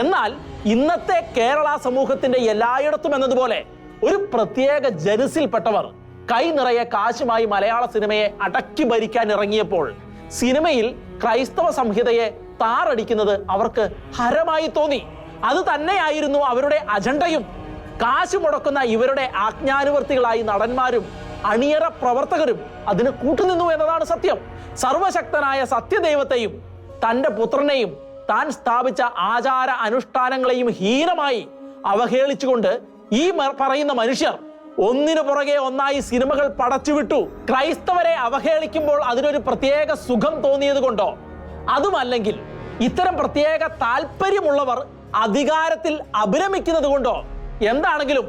എന്നാൽ ഇന്നത്തെ കേരള സമൂഹത്തിന്റെ എല്ലായിടത്തും എന്നതുപോലെ ഒരു പ്രത്യേക ജനുസിൽപ്പെട്ടവർ കൈ നിറയെ കാശുമായി മലയാള സിനിമയെ അടക്കി ഭരിക്കാൻ ഇറങ്ങിയപ്പോൾ സിനിമയിൽ ക്രൈസ്തവ സംഹിതയെ താറടിക്കുന്നത് അവർക്ക് ഹരമായി തോന്നി. അത് തന്നെയായിരുന്നു അവരുടെ അജണ്ടയും. കാശ് മുടക്കുന്ന ഇവരുടെ ആജ്ഞാനുവർത്തികളായി നടന്മാരും അണിയറ പ്രവർത്തകരും അതിന് കൂട്ടുനിന്നു എന്നതാണ് സത്യം. സർവശക്തനായ സത്യദൈവത്തെയും തന്റെ പുത്രനെയും താൻ സ്ഥാപിച്ച ആചാര അനുഷ്ഠാനങ്ങളെയും ഹീനമായി അവഹേളിച്ചുകൊണ്ട് ഈ പറയുന്ന മനുഷ്യർ ഒന്നിനു പുറകെ ഒന്നായി സിനിമകൾ പടച്ചുവിട്ടു. ക്രൈസ്തവരെ അവഹേളിക്കുമ്പോൾ അതിനൊരു പ്രത്യേക സുഖം തോന്നിയത് കൊണ്ടോ, അതുമല്ലെങ്കിൽ ഇത്തരം പ്രത്യേക താല്പര്യമുള്ളവർ അധികാരത്തിൽ അഭിരമിക്കുന്നത് കൊണ്ടോ എന്താണെങ്കിലും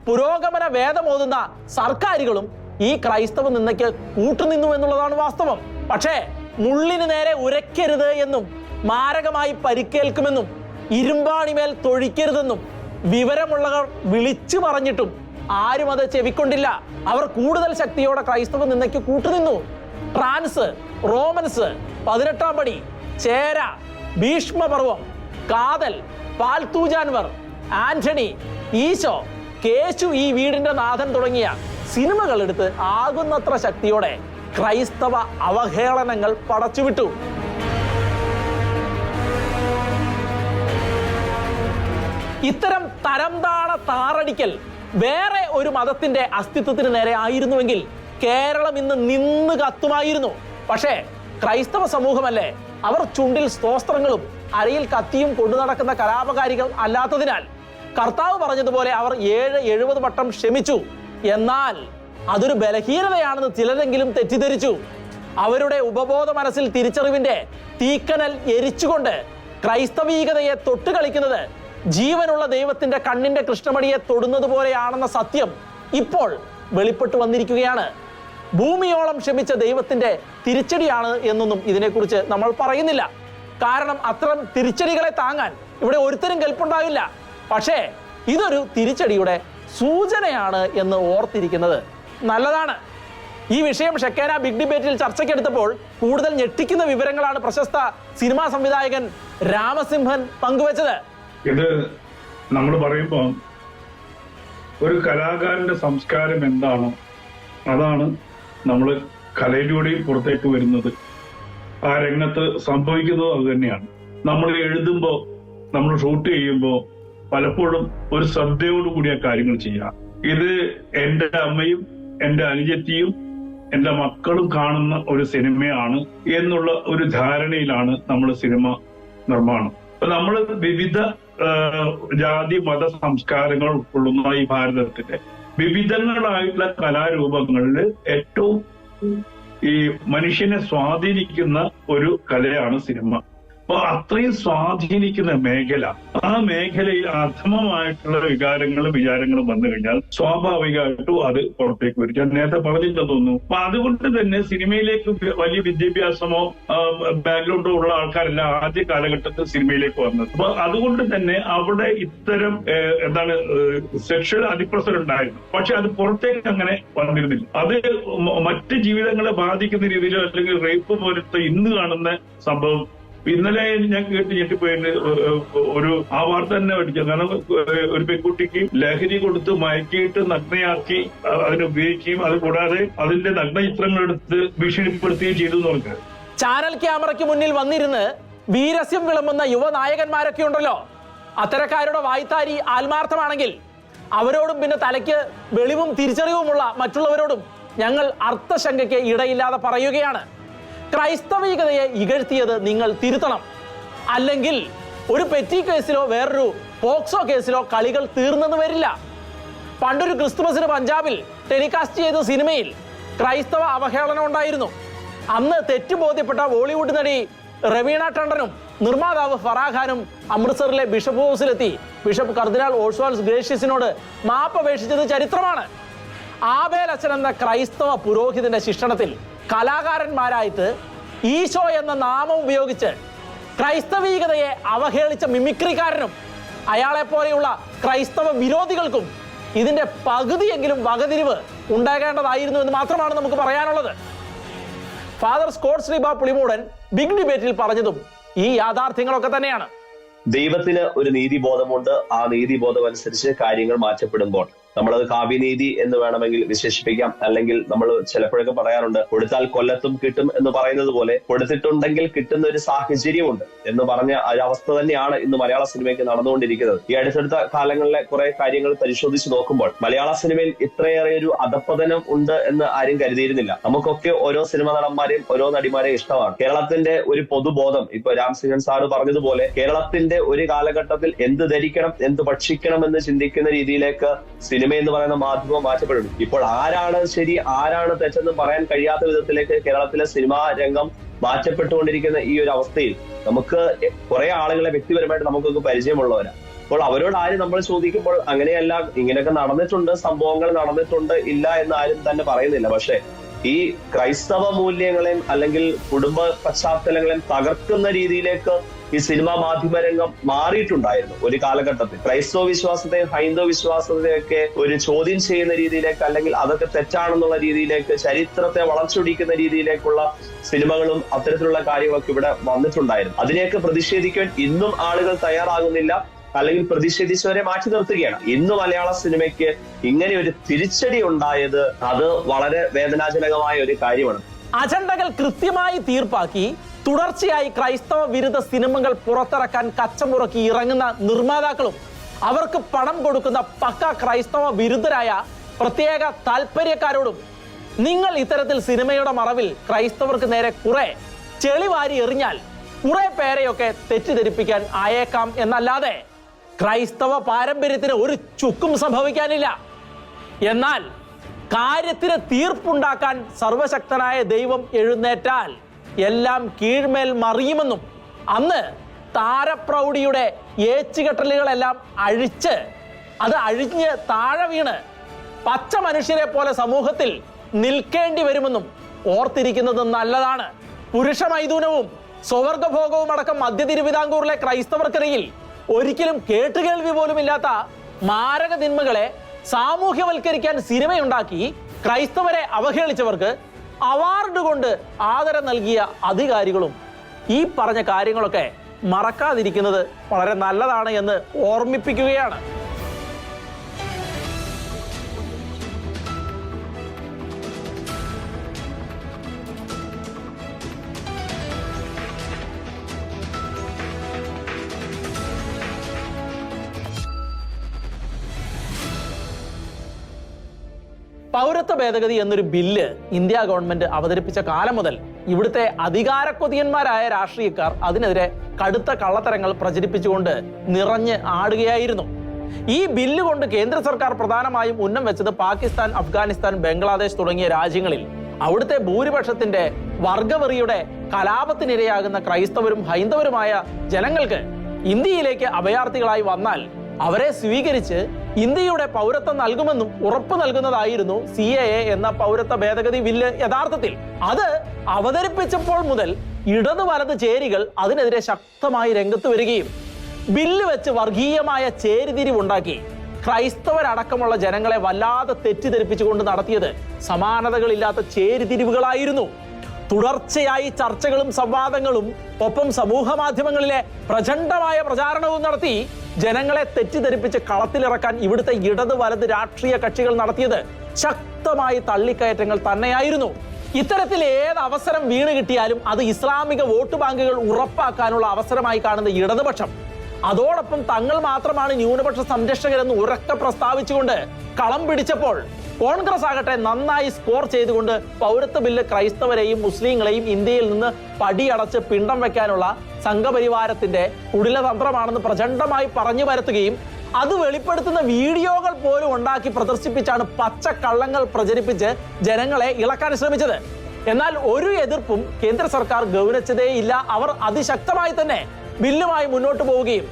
പുരോഗമന വേദമോതുന്ന സർക്കാരുകളും ഈ ക്രൈസ്തവ നിന്നയ്ക്ക് കൂട്ടുനിന്നു എന്നുള്ളതാണ് വാസ്തവം. പക്ഷേ മുള്ളിന് നേരെ ഉരയ്ക്കരുത് എന്നും മാരകമായി പരിക്കേൽക്കുമെന്നും ഇരുമ്പാണിമേൽ തൊഴിക്കരുതെന്നും വിവരമുള്ളവർ വിളിച്ചു പറഞ്ഞിട്ടും ആരും അത് ചെവിക്കൊണ്ടില്ല. അവർ കൂടുതൽ ശക്തിയോടെ ക്രൈസ്തവ നിന്നയ്ക്ക് കൂട്ടുനിന്നു. ട്രാൻസ്, റോമൻസ്, 18-ാം പടി, ചേര, ഭീഷ്മപർവം, കാതൽ, പാൽത്തു ജാൻവർ, ആന്റണി, ഈശോ, കേശു ഈ വീടിന്റെ നാഥൻ തുടങ്ങിയ സിനിമകൾ എടുത്ത് ആകുന്നത്ര ശക്തിയോടെ ക്രൈസ്തവ അവഹേളനങ്ങൾ പടച്ചുവിട്ടു. ഇത്തരം തരംതാണ താറടിക്കൽ വേറെ ഒരു മതത്തിന്റെ അസ്തിത്വത്തിന് നേരെ ആയിരുന്നുവെങ്കിൽ കേരളം ഇന്ന് നിന്ന് കത്തുമായിരുന്നു. പക്ഷേ ക്രൈസ്തവ സമൂഹമല്ലേ, അവർ ചുണ്ടിൽ സ്തോത്രങ്ങളും അരയിൽ കത്തിയും കൊണ്ടു നടക്കുന്ന കലാപകാരികൾ അല്ലാത്തതിനാൽ കർത്താവ് പറഞ്ഞതുപോലെ അവർ 70 വട്ടം ക്ഷമിച്ചു. എന്നാൽ അതൊരു ബലഹീനതയാണെന്ന് ചിലരെങ്കിലും തെറ്റിദ്ധരിച്ചു. അവരുടെ ഉപബോധ മനസ്സിൽ തിരിച്ചറിവിന്റെ തീക്കനൽ എരിച്ചുകൊണ്ട് ക്രൈസ്തവീകതയെ തൊട്ടുകളിക്കുന്നത് ജീവനുള്ള ദൈവത്തിന്റെ കണ്ണിന്റെ കൃഷ്ണമണിയെ തൊടുന്നത് പോലെയാണെന്ന സത്യം ഇപ്പോൾ വെളിപ്പെട്ടു വന്നിരിക്കുകയാണ്. ഭൂമിയോളം ക്ഷമിച്ച ദൈവത്തിന്റെ തിരിച്ചടിയാണ് എന്നൊന്നും ഇതിനെക്കുറിച്ച് നമ്മൾ പറയുന്നില്ല. കാരണം അത്തരം തിരിച്ചടികളെ താങ്ങാൻ ഇവിടെ ഒരുത്തരും കെൽപ്പുണ്ടാവില്ല. പക്ഷേ ഇതൊരു തിരിച്ചടിയുടെ സൂചനയാണ് എന്ന് ഓർത്തിരിക്കുന്നത് നല്ലതാണ്. ഈ വിഷയം ഷെക്കേന ബിഗ് ഡിബേറ്റിൽ ചർച്ചയ്ക്കെടുത്തപ്പോൾ കൂടുതൽ ഞെട്ടിക്കുന്ന വിവരങ്ങളാണ് പ്രശസ്ത സിനിമാ സംവിധായകൻ രാമസിംഹൻ പങ്കുവച്ചത്. ഇത് നമ്മൾ പറയുമ്പോൾ ഒരു കലാകാരന്റെ സംസ്കാരം എന്താണോ അതാണ് നമ്മൾ കലയിലൂടെ പുറത്തേക്ക് വരുന്നത്. ആ രംഗത്ത് സംഭവിക്കുന്നത് അത് തന്നെയാണ്. നമ്മൾ എഴുതുമ്പോൾ, നമ്മൾ ഷൂട്ട് ചെയ്യുമ്പോൾ പലപ്പോഴും ഒരു ശ്രദ്ധയോടുകൂടി ആ കാര്യങ്ങൾ ചെയ്യാം. ഇത് എൻ്റെ അമ്മയും എൻ്റെ അനുജത്തിയും എൻ്റെ മക്കളും കാണുന്ന ഒരു സിനിമയാണ് എന്നുള്ള ഒരു ധാരണയിലാണ് നമ്മൾ സിനിമ നിർമ്മാണം. അപ്പൊ നമ്മൾ വിവിധ ജാതി മത സംസ്കാരങ്ങൾ ഉൾക്കൊള്ളുന്ന ഈ ഭാരതത്തിന്റെ വിവിധങ്ങളായിട്ടുള്ള കലാരൂപങ്ങളിൽ ഏറ്റവും ഈ മനുഷ്യനെ സ്വാധീനിക്കുന്ന ഒരു കലയാണ് സിനിമ. അപ്പൊ അത്രയും സ്വാധീനിക്കുന്ന മേഖല, ആ മേഖലയിൽ അധമമായിട്ടുള്ള വികാരങ്ങളും വിചാരങ്ങളും വന്നു കഴിഞ്ഞാൽ സ്വാഭാവികമായിട്ടും അത് പുറത്തേക്ക് വരും. ഞാൻ നേരത്തെ പറഞ്ഞില്ലെന്ന് തോന്നുന്നു. അപ്പൊ അതുകൊണ്ട് തന്നെ സിനിമയിലേക്ക് വലിയ വിദ്യാഭ്യാസമോ ബാക്ക്ഗ്രൗണ്ടോ ഉള്ള ആൾക്കാരല്ല ആദ്യ കാലഘട്ടത്തിൽ സിനിമയിലേക്ക് വന്നത്. അപ്പൊ അതുകൊണ്ട് തന്നെ അവിടെ ഇത്തരം സെക്ഷൽ അതിപ്രസരം ഉണ്ടായിരുന്നു. പക്ഷെ അത് പുറത്തേക്ക് അങ്ങനെ വന്നിരുന്നില്ല. അത് മറ്റ് ജീവിതങ്ങളെ ബാധിക്കുന്ന രീതിയിലോ അല്ലെങ്കിൽ റേപ്പ് പോലത്തെ ഇന്ന് കാണുന്ന സംഭവം ഇന്നലെ ഞാൻ കേട്ട് ഞെട്ടിപ്പോയിട്ട് ഒരു ആ വാർത്ത തന്നെ പഠിക്കാം. കാരണം ഒരു പെൺകുട്ടിക്ക് ലഹരി കൊടുത്ത് മയക്കിയിട്ട് നഗ്നയാക്കി അതിനെ ഉപയോഗിക്കുകയും അതുകൂടാതെ അതിന്റെ നഗ്ന ചിത്രങ്ങൾ എടുത്ത് ഭീഷണിപ്പെടുത്തുകയും ചെയ്തു എന്ന് പറഞ്ഞത്. ചാനൽ ക്യാമറയ്ക്ക് മുന്നിൽ വന്നിരുന്ന് വീരസ്യം വിളമ്പുന്ന യുവനായകന്മാരൊക്കെ ഉണ്ടല്ലോ, അത്തരക്കാരുടെ വായ്ത്താരി ആത്മാർത്ഥമാണെങ്കിൽ അവരോടും പിന്നെ തലയ്ക്ക് വെളിവും തിരിച്ചറിവുമുള്ള മറ്റുള്ളവരോടും ഞങ്ങൾ അർത്ഥശങ്കയ്ക്ക് ഇടയില്ലാതെ പറയുകയാണ്, ക്രൈസ്തവികതയെ ഇകഴ്ത്തിയത് നിങ്ങൾ തിരുത്തണം. അല്ലെങ്കിൽ ഒരു പെറ്റി കേസിലോ വേറൊരു പോക്സോ കേസിലോ കളികൾ തീർന്നെന്ന് വരില്ല. പണ്ടൊരു ക്രിസ്തുമസിന് പഞ്ചാബിൽ ടെലികാസ്റ്റ് ചെയ്ത സിനിമയിൽ ക്രൈസ്തവ അവഹേളനം ഉണ്ടായിരുന്നു. അന്ന് തെറ്റ് ബോധ്യപ്പെട്ട ബോളിവുഡ് നടി റവീണ ടണ്ടനും നിർമ്മാതാവ് ഫറാഖാനും അമൃത്സറിലെ ബിഷപ്പ് ഹൗസിലെത്തി ബിഷപ്പ് കർദിനാൾ ഓസ്വാൾഡ് ഗ്രേഷ്യസിനോട് മാപ്പപേക്ഷിച്ചത് ചരിത്രമാണ്. ആബേൽ അച്ഛൻ എന്ന ക്രൈസ്തവ പുരോഹിതന്റെ ശിക്ഷണത്തിൽ കലാകാരന്മാരായിട്ട് ഈശോ എന്ന നാമം ഉപയോഗിച്ച് ക്രൈസ്തവീകതയെ അവഹേളിച്ച മിമിക്രിക്കാരനും അയാളെ പോലെയുള്ള ക്രൈസ്തവ വിരോധികൾക്കും ഇതിന്റെ പകുതിയെങ്കിലും വകതിരിവ് ഉണ്ടാകേണ്ടതായിരുന്നു എന്ന് മാത്രമാണ് നമുക്ക് പറയാനുള്ളത്. Father Scott Sreeba Pulimoodan big ഡിബേറ്റിൽ പറഞ്ഞതും ഈ യാഥാർത്ഥ്യങ്ങളൊക്കെ തന്നെയാണ്. ദൈവത്തിന് ഒരു നീതിബോധമുണ്ട്. ആ നീതിബോധം അനുസരിച്ച് കാര്യങ്ങൾ മാറ്റപ്പെടുമ്പോൾ നമ്മളത് കാവ്യനീതി എന്ന് വേണമെങ്കിൽ വിശേഷിപ്പിക്കാം. അല്ലെങ്കിൽ നമ്മൾ ചിലപ്പോഴൊക്കെ പറയാറുണ്ട്, കൊടുത്താൽ കൊല്ലത്തും കിട്ടും എന്ന് പറയുന്നത് പോലെ കൊടുത്തിട്ടുണ്ടെങ്കിൽ കിട്ടുന്ന ഒരു സാഹചര്യമുണ്ട് എന്ന് പറഞ്ഞ ഒരു അവസ്ഥ തന്നെയാണ് ഇന്ന് മലയാള സിനിമയ്ക്ക് നടന്നുകൊണ്ടിരിക്കുന്നത്. ഈ അടുത്തടുത്ത കാലങ്ങളിലെ കുറെ കാര്യങ്ങൾ പരിശോധിച്ച് നോക്കുമ്പോൾ മലയാള സിനിമയിൽ ഇത്രയേറെ ഒരു അധപ്പതനം ഉണ്ട് എന്ന് ആരും കരുതിയിരുന്നില്ല. നമുക്കൊക്കെ ഓരോ സിനിമ നടന്മാരെയും ഓരോ നടിമാരെയും ഇഷ്ടമാണ്. കേരളത്തിന്റെ ഒരു പൊതുബോധം, ഇപ്പൊ രാംസിംഹൻ സാറ് പറഞ്ഞതുപോലെ കേരളത്തിന്റെ ഒരു കാലഘട്ടത്തിൽ എന്ത് ധരിക്കണം എന്ത് ഭക്ഷിക്കണം എന്ന് ചിന്തിക്കുന്ന രീതിയിലേക്ക് സിനിമ എന്ന് പറയുന്ന മാധ്യമം മാറ്റപ്പെടുന്നു. ഇപ്പോൾ ആരാണ് ശരി ആരാണ് തെറ്റെന്ന് പറയാൻ കഴിയാത്ത വിധത്തിലേക്ക് കേരളത്തിലെ സിനിമാ രംഗം മാറ്റപ്പെട്ടുകൊണ്ടിരിക്കുന്ന ഈ ഒരു അവസ്ഥയിൽ നമുക്ക് കുറെ ആളുകളെ വ്യക്തിപരമായിട്ട് നമുക്കൊക്കെ പരിചയമുള്ളവരാണ്. അപ്പോൾ അവരോട് ആരും നമ്മൾ ചോദിക്കുമ്പോൾ അങ്ങനെയല്ല, ഇങ്ങനെയൊക്കെ നടന്നിട്ടുണ്ട്, സംഭവങ്ങൾ നടന്നിട്ടുണ്ട്, ഇല്ല എന്ന് ആരും തന്നെ പറയുന്നില്ല. പക്ഷെ ഈ ക്രൈസ്തവ മൂല്യങ്ങളെയും അല്ലെങ്കിൽ കുടുംബ പശ്ചാത്തലങ്ങളെയും തകർക്കുന്ന രീതിയിലേക്ക് ഈ സിനിമാ മാധ്യമ രംഗം മാറിയിട്ടുണ്ടായിരുന്നു ഒരു കാലഘട്ടത്തിൽ. ക്രൈസ്തവ വിശ്വാസത്തെയും ഹൈന്ദവ വിശ്വാസത്തെയൊക്കെ ഒരു ചോദ്യം ചെയ്യുന്ന രീതിയിലേക്ക്, അല്ലെങ്കിൽ അതൊക്കെ തെറ്റാണെന്നുള്ള രീതിയിലേക്ക്, ചരിത്രത്തെ വളച്ചൊടിക്കുന്ന രീതിയിലേക്കുള്ള സിനിമകളും അത്തരത്തിലുള്ള കാര്യങ്ങളൊക്കെ ഇവിടെ വന്നിട്ടുണ്ടായിരുന്നു. അതിനെയൊക്കെ പ്രതിഷേധിക്കാൻ ഇന്നും ആളുകൾ തയ്യാറാകുന്നില്ല, അല്ലെങ്കിൽ പ്രതിഷേധിച്ചവരെ മാറ്റി നിർത്തുകയാണ്. ഇന്ന് മലയാള സിനിമയ്ക്ക് ഇങ്ങനെ ഒരു തിരിച്ചടി ഉണ്ടായത് അത് വളരെ വേദനാജനകമായ ഒരു കാര്യമാണ്. അജണ്ടകൾ കൃത്യമായി തീർപ്പാക്കി തുടർച്ചയായി ക്രൈസ്തവ വിരുദ്ധ സിനിമകൾ പുറത്തിറക്കാൻ കച്ചമുറക്കി ഇറങ്ങുന്ന നിർമ്മാതാക്കളും അവർക്ക് പണം കൊടുക്കുന്ന പക്ക ക്രൈസ്തവ വിരുദ്ധരായ പ്രത്യേക താല്പര്യക്കാരോടും നിങ്ങൾ ഇത്തരത്തിൽ സിനിമയുടെ മറവിൽ ക്രൈസ്തവർക്ക് നേരെ കുറെ ചെളിവാരി എറിഞ്ഞാൽ കുറെ പേരെയൊക്കെ തെറ്റിദ്ധരിപ്പിക്കാൻ ആയേക്കാം എന്നല്ലാതെ ക്രൈസ്തവ പാരമ്പര്യത്തിന് ഒരു ചുക്കും സംഭവിക്കാനില്ല. എന്നാൽ കാര്യത്തിന് തീർപ്പുണ്ടാക്കാൻ സർവശക്തനായ ദൈവം എഴുന്നേറ്റാൽ എല്ലാം കീഴ്മേൽ മറിയുമെന്നും അന്ന് താരപ്രൗഢിയുടെ ഏച്ചുകെട്ടലുകളെല്ലാം അത് അഴിഞ്ഞ് താഴെ വീണ് പച്ച മനുഷ്യരെ പോലെ സമൂഹത്തിൽ നിൽക്കേണ്ടി വരുമെന്നും ഓർത്തിരിക്കുന്നത് നല്ലതാണ്. പുരുഷ മൈഥുനവും സ്വവർഗഭോഗവും അടക്കം മധ്യ തിരുവിതാംകൂറിലെ ക്രൈസ്തവർക്കിടയിൽ ഒരിക്കലും കേട്ടുകേൾവി പോലും ഇല്ലാത്ത മാരക തിന്മകളെ സാമൂഹ്യവൽക്കരിക്കാൻ സിനിമയുണ്ടാക്കി ക്രൈസ്തവരെ അവഹേളിച്ചവർക്ക് അവാർഡ് കൊണ്ട് ആദരം നൽകിയ അധികാരികളും ഈ പറഞ്ഞ കാര്യങ്ങളൊക്കെ മറക്കാതിരിക്കുന്നത് വളരെ നല്ലതാണ് എന്ന് ഓർമ്മിപ്പിക്കുകയാണ്. പൗരത്വ ഭേദഗതി എന്നൊരു ബില്ല് ഇന്ത്യ ഗവൺമെന്റ് അവതരിപ്പിച്ച കാലം മുതൽ ഇവിടുത്തെ അധികാരക്കൊതിയന്മാരായ രാഷ്ട്രീയക്കാർ അതിനെതിരെ കടുത്ത കള്ളത്തരങ്ങൾ പ്രചരിപ്പിച്ചുകൊണ്ട് നിറഞ്ഞ് ആടുകയായിരുന്നു. ഈ ബില്ല് കൊണ്ട് കേന്ദ്ര സർക്കാർ പ്രധാനമായും ഉന്നം വെച്ചത് പാകിസ്ഥാൻ, അഫ്ഗാനിസ്ഥാൻ, ബംഗ്ലാദേശ് തുടങ്ങിയ രാജ്യങ്ങളിൽ അവിടുത്തെ ഭൂരിപക്ഷത്തിന്റെ വർഗവെറിയുടെ കലാപത്തിനിരയാകുന്ന ക്രൈസ്തവരും ഹൈന്ദവരുമായ ജനങ്ങൾക്ക് ഇന്ത്യയിലേക്ക് അഭയാർത്ഥികളായി വന്നാൽ അവരെ സ്വീകരിച്ച് ഇന്ത്യയുടെ പൗരത്വം നൽകുമെന്നും ഉറപ്പു നൽകുന്നതായിരുന്നു CAA എന്ന പൗരത്വ ഭേദഗതി ബില്ല്. യഥാർത്ഥത്തിൽ അത് അവതരിപ്പിച്ചപ്പോൾ മുതൽ ഇടതു വലത് ചേരികൾ അതിനെതിരെ ശക്തമായി രംഗത്ത് വരികയും ബില്ല് വെച്ച് വർഗീയമായ ചേരിതിരിവുണ്ടാക്കി ക്രൈസ്തവരടക്കമുള്ള ജനങ്ങളെ വല്ലാതെ തെറ്റിദ്ധരിപ്പിച്ചുകൊണ്ട് നടത്തിയത് സമാനതകളില്ലാത്ത ചേരിതിരിവുകളായിരുന്നു. തുടർച്ചയായി ചർച്ചകളും സംവാദങ്ങളും ഒപ്പം സമൂഹ മാധ്യമങ്ങളിലെ പ്രചണ്ഡമായ പ്രചാരണവും നടത്തി ജനങ്ങളെ തെറ്റിദ്ധരിപ്പിച്ച് കളത്തിലിറക്കാൻ ഇവിടുത്തെ ഇടത് വലത് രാഷ്ട്രീയ കക്ഷികൾ നടത്തിയത് ശക്തമായ തള്ളിക്കയറ്റങ്ങൾ തന്നെയായിരുന്നു. ഇത്തരത്തിൽ ഏത് അവസരം വീണ് കിട്ടിയാലും അത് ഇസ്ലാമിക വോട്ട് ബാങ്കുകൾ ഉറപ്പാക്കാനുള്ള അവസരമായി കാണുന്ന ഇടതുപക്ഷം അതോടൊപ്പം തങ്ങൾ മാത്രമാണ് ന്യൂനപക്ഷ സംരക്ഷകരെന്ന് ഉറക്കെ പ്രസ്താവിച്ചുകൊണ്ട് കളം പിടിച്ചപ്പോൾ കോൺഗ്രസ് ആകട്ടെ നന്നായി സ്കോർ ചെയ്തുകൊണ്ട് പൗരത്വ ബില്ല് ക്രൈസ്തവരെയും മുസ്ലിങ്ങളെയും ഇന്ത്യയിൽ നിന്ന് പടിയടച്ച് പിണ്ടം വെക്കാനുള്ള സംഘപരിവാരത്തിന്റെ കുടിലതന്ത്രമാണെന്ന് പ്രചണ്ഡമായി പറഞ്ഞു വരുത്തുകയും അത് വെളിപ്പെടുത്തുന്ന വീഡിയോകൾ പോലും ഉണ്ടാക്കി പ്രദർശിപ്പിച്ചാണ് പച്ചക്കള്ളങ്ങൾ പ്രചരിപ്പിച്ച് ജനങ്ങളെ ഇളക്കാൻ ശ്രമിച്ചത്. എന്നാൽ ഒരു എതിർപ്പും കേന്ദ്ര സർക്കാർ ഗൗനിച്ചതേയില്ല. അവർ അതിശക്തമായി തന്നെ ബില്ലുമായി മുന്നോട്ട് പോവുകയും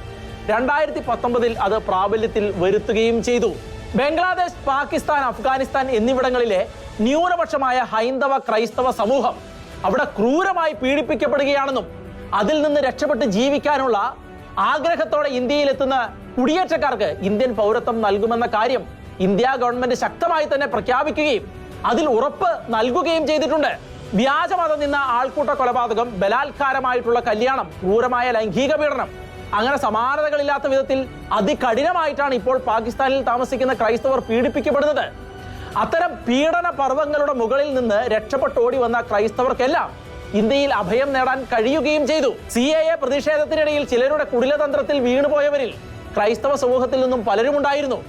2019 അത് പ്രാബല്യത്തിൽ വരുത്തുകയും ചെയ്തു. ബംഗ്ലാദേശ്, പാകിസ്ഥാൻ, അഫ്ഗാനിസ്ഥാൻ എന്നിവിടങ്ങളിലെ ന്യൂനപക്ഷമായ ഹൈന്ദവ ക്രൈസ്തവ സമൂഹം അവിടെ ക്രൂരമായി പീഡിപ്പിക്കപ്പെടുകയാണെന്നും അതിൽ നിന്ന് രക്ഷപ്പെട്ട് ജീവിക്കാനുള്ള ആഗ്രഹത്തോടെ ഇന്ത്യയിലെത്തുന്ന കുടിയേറ്റക്കാർക്ക് ഇന്ത്യൻ പൗരത്വം നൽകുമെന്ന കാര്യം ഇന്ത്യ ഗവൺമെന്റ് ശക്തമായി തന്നെ പ്രഖ്യാപിക്കുകയും അതിൽ ഉറപ്പ് നൽകുകയും ചെയ്തിട്ടുണ്ട്. വ്യാജമതം നിന്ന ആൾക്കൂട്ട കൊലപാതകം, ബലാത്കാരമായിട്ടുള്ള കല്യാണം, ക്രൂരമായ ലൈംഗിക പീഡനം, അങ്ങനെ സമാനതകളില്ലാത്ത വിധത്തിൽ അതികഠിനമായിട്ടാണ് ഇപ്പോൾ പാകിസ്ഥാനിൽ താമസിക്കുന്ന ക്രൈസ്തവർ പീഡിപ്പിക്കപ്പെടുന്നത്. അത്തരം പീഡന പർവ്വങ്ങളുടെ മുകളിൽ നിന്ന് രക്ഷപ്പെട്ടോടി വന്ന ക്രൈസ്തവർക്കെല്ലാം ഇന്ത്യയിൽ അഭയം നേടാൻ കഴിയുകയും ചെയ്തു. CAA പ്രതിഷേധത്തിനിടയിൽ ചിലരുടെ കുടിലതന്ത്രത്തിൽ വീണുപോയവരിൽ ക്രൈസ്തവ സമൂഹത്തിൽ നിന്നും പലരുമുണ്ടായിരുന്നു.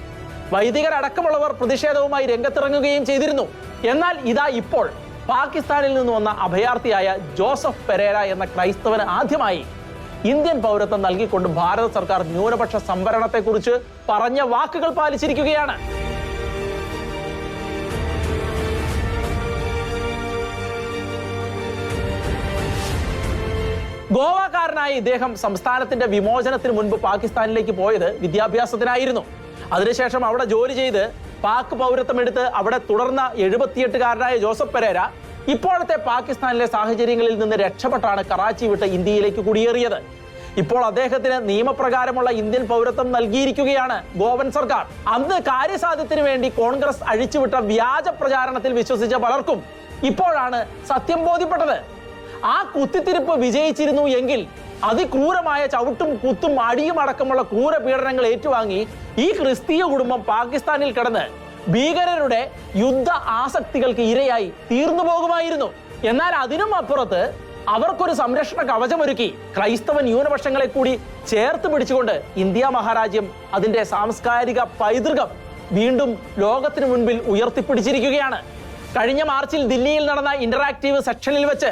വൈദികരടക്കമുള്ളവർ പ്രതിഷേധവുമായി രംഗത്തിറങ്ങുകയും ചെയ്തിരുന്നു. എന്നാൽ ഇതാ ഇപ്പോൾ പാകിസ്ഥാനിൽ നിന്ന് വന്ന അഭയാർത്ഥിയായ ജോസഫ് പെരേര എന്ന ക്രൈസ്തവന് ആദ്യമായി ഇന്ത്യൻ പൗരത്വം നൽകിക്കൊണ്ട് ഭാരത സർക്കാർ ന്യൂനപക്ഷ സംവരണത്തെക്കുറിച്ച് പറഞ്ഞ വാക്കുകൾ പാലിച്ചിരിക്കുകയാണ്. ഗോവാക്കാരനായ ഇദ്ദേഹം സംസ്ഥാനത്തിന്റെ വിമോചനത്തിന് മുൻപ് പാകിസ്ഥാനിലേക്ക് പോയത് വിദ്യാഭ്യാസത്തിനായിരുന്നു. അതിനുശേഷം അവിടെ ജോലി ചെയ്ത് പാക് പൗരത്വം എടുത്ത് അവിടെ തുടർന്ന 78-കാരനായ ജോസഫ് പെരേര ഇപ്പോഴത്തെ പാകിസ്ഥാനിലെ സാഹചര്യങ്ങളിൽ നിന്ന് രക്ഷപ്പെട്ടാണ് കറാച്ചി വിട്ട് ഇന്ത്യയിലേക്ക് കുടിയേറിയത്. ഇപ്പോൾ അദ്ദേഹത്തിന് നിയമപ്രകാരമുള്ള ഇന്ത്യൻ പൗരത്വം നൽകിയിരിക്കുകയാണ് ഗോവൻ സർക്കാർ. അന്ന് കാര്യസാധ്യത്തിന് വേണ്ടി കോൺഗ്രസ് അഴിച്ചുവിട്ട വ്യാജ പ്രചാരണത്തിൽ വിശ്വസിച്ച പലർക്കും ഇപ്പോഴാണ് സത്യം ബോധ്യപ്പെട്ടത്. ആ കുത്തിത്തിരിപ്പ് വിജയിച്ചിരുന്നു എങ്കിൽ അതിക്രൂരമായ ചവിട്ടും കുത്തും അടിയും അടക്കമുള്ള ക്രൂര പീഡനങ്ങൾ ഏറ്റുവാങ്ങി ഈ ക്രിസ്തീയ കുടുംബം പാകിസ്ഥാനിൽ കിടന്ന് ഭീകരരുടെ യുദ്ധ ആസക്തികൾക്ക് ഇരയായി തീർന്നു പോകുമായിരുന്നു. എന്നാൽ അതിനും അപ്പുറത്ത് അവർക്കൊരു സംരക്ഷണ കവചമൊരുക്കി ക്രൈസ്തവ ന്യൂനപക്ഷങ്ങളെ കൂടി ചേർത്ത് പിടിച്ചുകൊണ്ട് ഇന്ത്യ മഹാരാജ്യം അതിന്റെ സാംസ്കാരിക പൈതൃകം വീണ്ടും ലോകത്തിനു മുൻപിൽ ഉയർത്തിപ്പിടിച്ചിരിക്കുകയാണ്. കഴിഞ്ഞ മാർച്ചിൽ ദില്ലിയിൽ നടന്ന ഇന്ററാക്റ്റീവ് സെക്ഷനിൽ വെച്ച്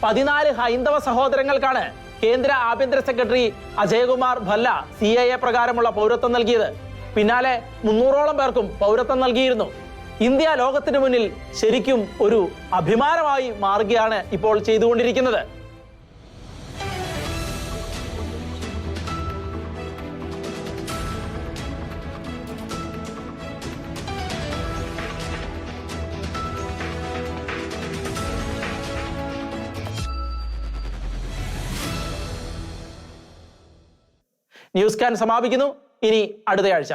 14 ഹൈന്ദവ സഹോദരങ്ങൾക്കാണ് കേന്ദ്ര ആഭ്യന്തര സെക്രട്ടറി അജയ്കുമാർ ഭല്ല CAA പ്രകാരമുള്ള പൗരത്വം നൽകിയത്. പിന്നാലെ 300ഓളം പേർക്കും പൗരത്വം നൽകിയിരുന്നു. ഇന്ത്യ ലോകത്തിന് മുന്നിൽ ശരിക്കും ഒരു അഭിമാനമായി മാറുകയാണ് ഇപ്പോൾ ചെയ്തുകൊണ്ടിരിക്കുന്നത്. ന്യൂസ് സ്കാൻ സമാപിക്കുന്നു. ഇനി അടുത്തയാഴ്ച.